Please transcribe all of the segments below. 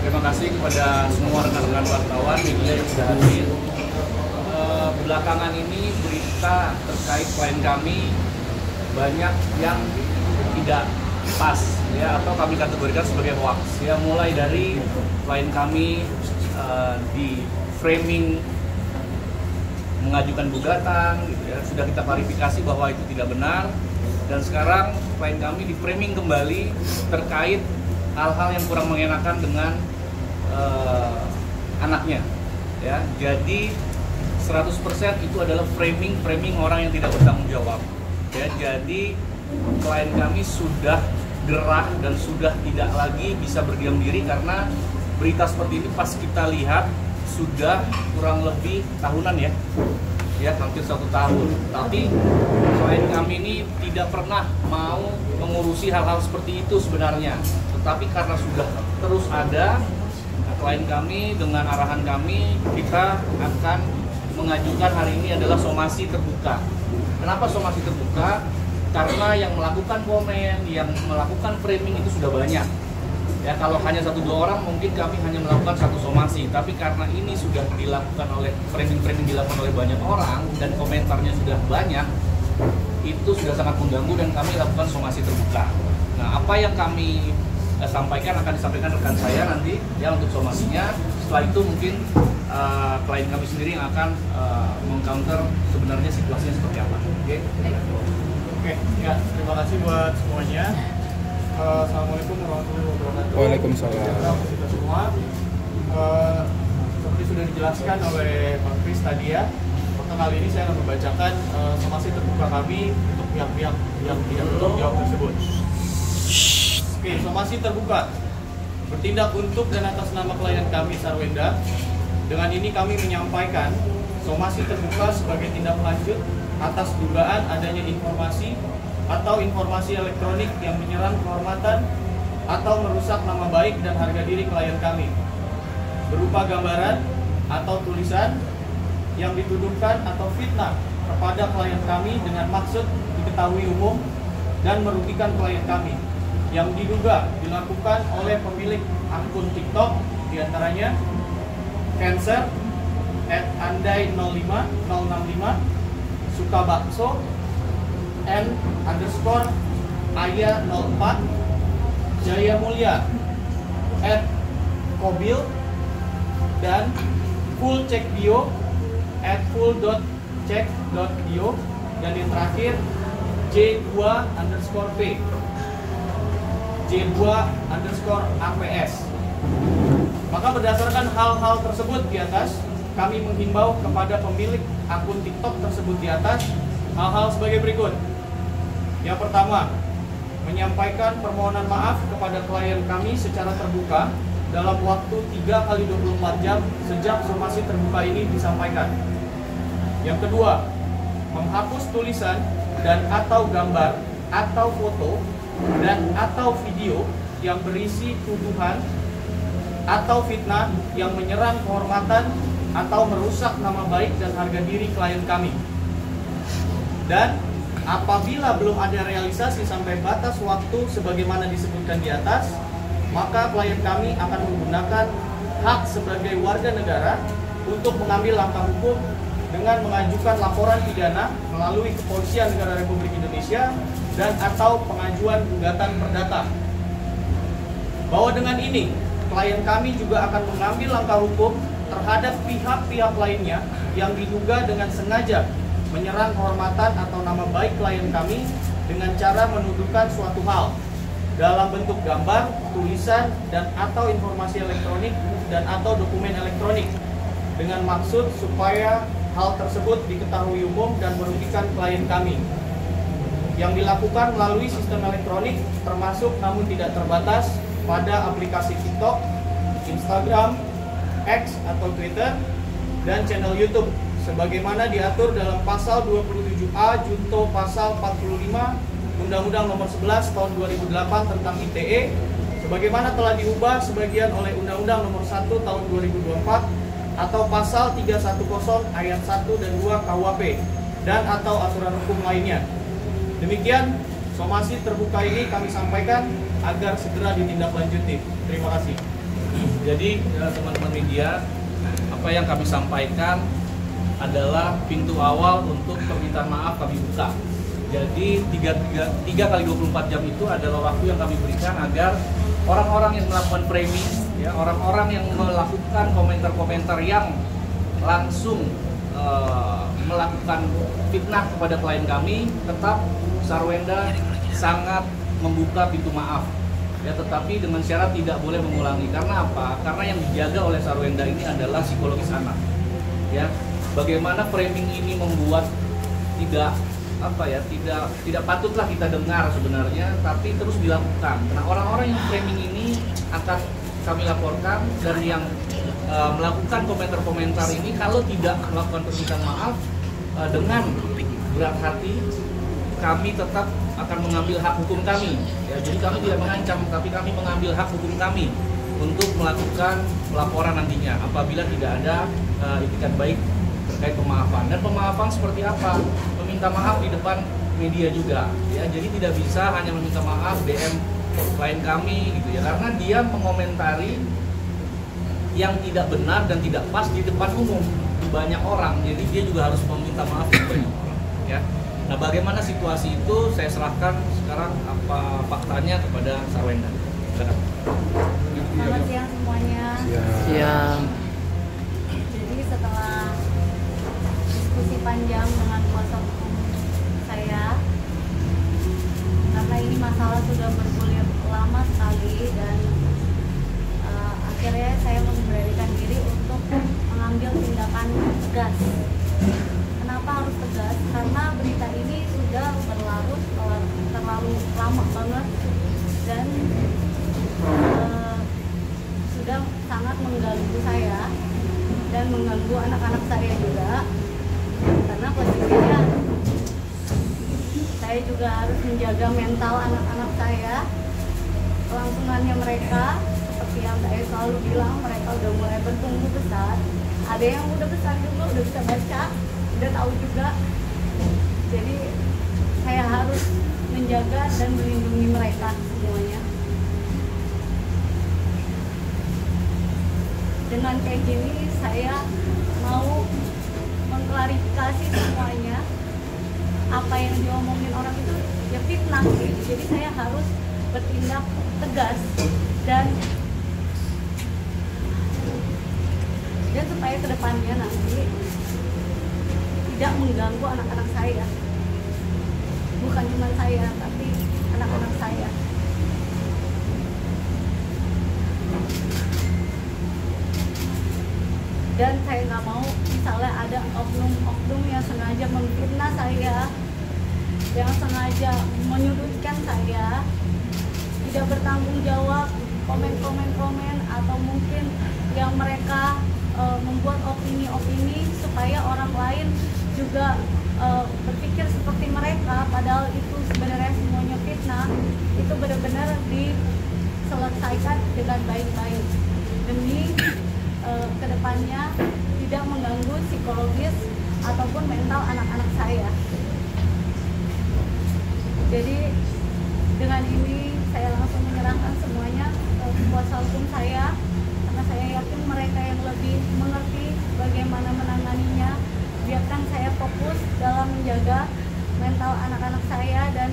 Terima kasih kepada semua rekan-rekan wartawan media yang sudah hadir. Belakangan ini berita terkait klien kami banyak yang tidak pas, ya, atau kami kategorikan sebagai hoax. Ya, mulai dari klien kami di framing mengajukan gugatan, gitu ya, sudah kita klarifikasi bahwa itu tidak benar. Dan sekarang klien kami di framing kembali terkait hal-hal yang kurang mengenakan dengan anaknya, ya. Jadi 100% itu adalah framing orang yang tidak bertanggung jawab, ya. Jadi klien kami sudah gerah dan sudah tidak lagi bisa berdiam diri karena berita seperti ini pas kita lihat sudah kurang lebih tahunan, ya hampir 1 tahun. Tapi klien kami ini tidak pernah mau mengurusi hal-hal seperti itu sebenarnya. Tetapi karena sudah terus ada, klien kami dengan arahan kami, kita akan mengajukan hari ini adalah somasi terbuka. Kenapa somasi terbuka? Karena yang melakukan komen, yang melakukan framing itu sudah banyak. Ya, kalau hanya 1-2 orang mungkin kami hanya melakukan 1 somasi, tapi karena ini sudah dilakukan oleh framing dilakukan oleh banyak orang dan komentarnya sudah banyak, itu sudah sangat mengganggu dan kami lakukan somasi terbuka. Nah, apa yang kami sampaikan akan disampaikan rekan saya nanti, ya, untuk somasinya. Setelah itu mungkin klien kami sendiri yang akan mengcounter sebenarnya situasinya seperti apa. Oke, ya, terima kasih buat semuanya. Assalamualaikum warahmatullahi wabarakatuh. Waalaikumsalam. Kita semua, seperti sudah dijelaskan oleh Bang Kris tadi, ya, maka kali ini saya akan membacakan somasi terbuka kami untuk pihak-pihak yang tidak bertanggung jawab tersebut. Oke, somasi terbuka. Bertindak untuk dan atas nama klien kami Sarwenda. Dengan ini kami menyampaikan somasi terbuka sebagai tindak lanjut atas dugaan adanya informasi atau informasi elektronik yang menyerang kehormatan atau merusak nama baik dan harga diri klien kami, berupa gambaran atau tulisan yang dituduhkan atau fitnah kepada klien kami dengan maksud diketahui umum dan merugikan klien kami, yang diduga dilakukan oleh pemilik akun TikTok, diantaranya Cancer @andai05065, Sukabakso N_Aya04, Jaya Mulia @kobil, dan fullcheckbio @full.check.bio, dan yang terakhir J2_P J2_APS. Maka berdasarkan hal-hal tersebut di atas, kami menghimbau kepada pemilik akun TikTok tersebut di atas hal-hal sebagai berikut. Yang pertama, menyampaikan permohonan maaf kepada klien kami secara terbuka dalam waktu 3x24 jam sejak somasi terbuka ini disampaikan. Yang kedua, menghapus tulisan dan atau gambar atau foto dan atau video yang berisi tuduhan atau fitnah yang menyerang kehormatan atau merusak nama baik dan harga diri klien kami. Dan apabila belum ada realisasi sampai batas waktu sebagaimana disebutkan di atas, maka klien kami akan menggunakan hak sebagai warga negara untuk mengambil langkah hukum dengan mengajukan laporan pidana melalui Kepolisian Negara Republik Indonesia dan atau pengajuan gugatan perdata. Bahwa dengan ini, klien kami juga akan mengambil langkah hukum terhadap pihak-pihak lainnya yang diduga dengan sengaja menyerang kehormatan atau nama baik klien kami dengan cara menuduhkan suatu hal dalam bentuk gambar, tulisan, dan atau informasi elektronik dan atau dokumen elektronik dengan maksud supaya hal tersebut diketahui umum dan merugikan klien kami, yang dilakukan melalui sistem elektronik termasuk namun tidak terbatas pada aplikasi TikTok, Instagram, X atau Twitter, dan channel YouTube sebagaimana diatur dalam pasal 27A Junto pasal 45 Undang-Undang Nomor 11 Tahun 2008 tentang ITE, sebagaimana telah diubah sebagian oleh Undang-Undang Nomor 1 Tahun 2024 atau pasal 310 ayat 1 dan 2 KUHP dan atau aturan hukum lainnya. Demikian somasi terbuka ini kami sampaikan agar segera ditindaklanjuti. Terima kasih. Jadi teman-teman media, apa yang kami sampaikan adalah pintu awal untuk permintaan maaf kami buka. Jadi 3 kali 24 jam itu adalah waktu yang kami berikan agar orang-orang yang melakukan framing, ya, orang-orang yang melakukan komentar-komentar yang langsung melakukan fitnah kepada klien kami, tetap Sarwenda sangat membuka pintu maaf. Ya, tetapi dengan syarat tidak boleh mengulangi. Karena apa? Karena yang dijaga oleh Sarwenda ini adalah psikologis anak. Ya, bagaimana framing ini membuat tidak patutlah kita dengar sebenarnya, tapi terus dilakukan. Nah, orang-orang yang framing ini akan kami laporkan, dan yang melakukan komentar-komentar ini kalau tidak melakukan permintaan maaf dengan berat hati, kami tetap akan mengambil hak hukum kami. Ya, jadi kami tidak mengancam, tapi kami mengambil hak hukum kami untuk melakukan pelaporan nantinya apabila tidak ada itikat baik terkait pemaafan. Dan pemaafan seperti apa? Meminta maaf di depan media juga. Ya, jadi tidak bisa hanya meminta maaf DM klien kami gitu ya, karena dia mengomentari yang tidak benar dan tidak pas di depan umum di banyak orang. Jadi dia juga harus meminta maaf di banyak orang. Ya. Nah, bagaimana situasi itu saya serahkan sekarang apa faktanya kepada Sarwenda. Silakan. Selamat siang semuanya. Siang. Jadi setelah diskusi panjang dengan kuasa hukum saya, karena ini masalah sudah bergulir lama sekali, dan akhirnya saya memberanikan diri untuk mengambil tindakan tegas. Kenapa harus tegas? Karena berita ini sudah berlarut terlalu lama banget, dan sudah sangat mengganggu saya dan mengganggu anak-anak saya juga. Karena posisinya saya juga harus menjaga mental anak-anak saya, kelangsungannya mereka. Seperti yang saya selalu bilang, mereka udah mulai bertumbuh besar. Ada yang udah besar juga, udah bisa baca, udah tahu juga. Jadi saya harus menjaga dan melindungi mereka semuanya. Dengan kayak gini saya mau mengklarifikasi semuanya. Apa yang diomongin orang itu ya fitnah gitu. Jadi saya harus bertindak tegas dan supaya kedepannya nanti tidak mengganggu anak-anak saya, bukan cuma saya tapi anak-anak saya. Dan saya nggak mau misalnya ada oknum-oknum yang sengaja memfitnah saya, yang sengaja menyudutkan saya, tidak bertanggung jawab, komen atau mungkin yang mereka membuat opini-opini supaya orang lain juga berpikir seperti mereka, padahal itu sebenarnya semuanya fitnah. Itu benar-benar diselesaikan dengan baik-baik demi kedepannya tidak mengganggu psikologis ataupun mental anak-anak saya. Jadi dengan ini saya langsung menyerahkan semuanya ke kuasa hukum saya, karena saya yakin mereka yang lebih mengerti bagaimana menanganinya. Biarkan saya fokus dalam menjaga mental anak-anak saya dan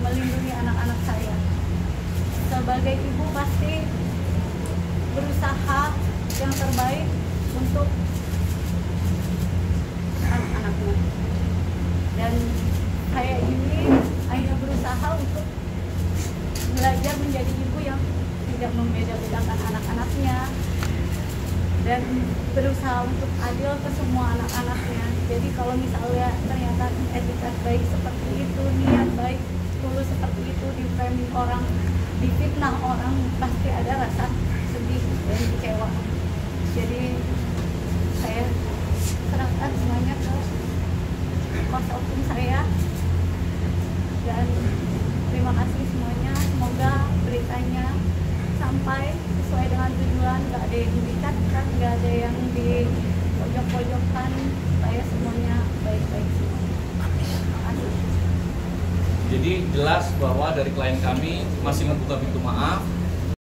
melindungi anak-anak saya. Sebagai ibu pasti berusaha yang terbaik untuk anak-anaknya, dan saya ini hanya berusaha untuk belajar menjadi ibu yang tidak membeda-bedakan anak-anaknya dan berusaha untuk adil ke semua anak-anaknya. Jadi kalau misalnya ternyata etikat baik seperti itu, niat baik tulus seperti itu di-framing orang, difitnah orang, pasti ada rasa sedih dan kecewa. Jadi saya serahkan semuanya ke kuasa hukum saya, dan terima kasih semuanya. Semoga beritanya sampai sesuai dengan tujuan, nggak ada yang dikatkan, nggak ada yang di pojok-pojokkan, supaya semuanya baik-baik semua. Terima kasih. Jadi jelas bahwa dari klien kami masih membuka pintu maaf,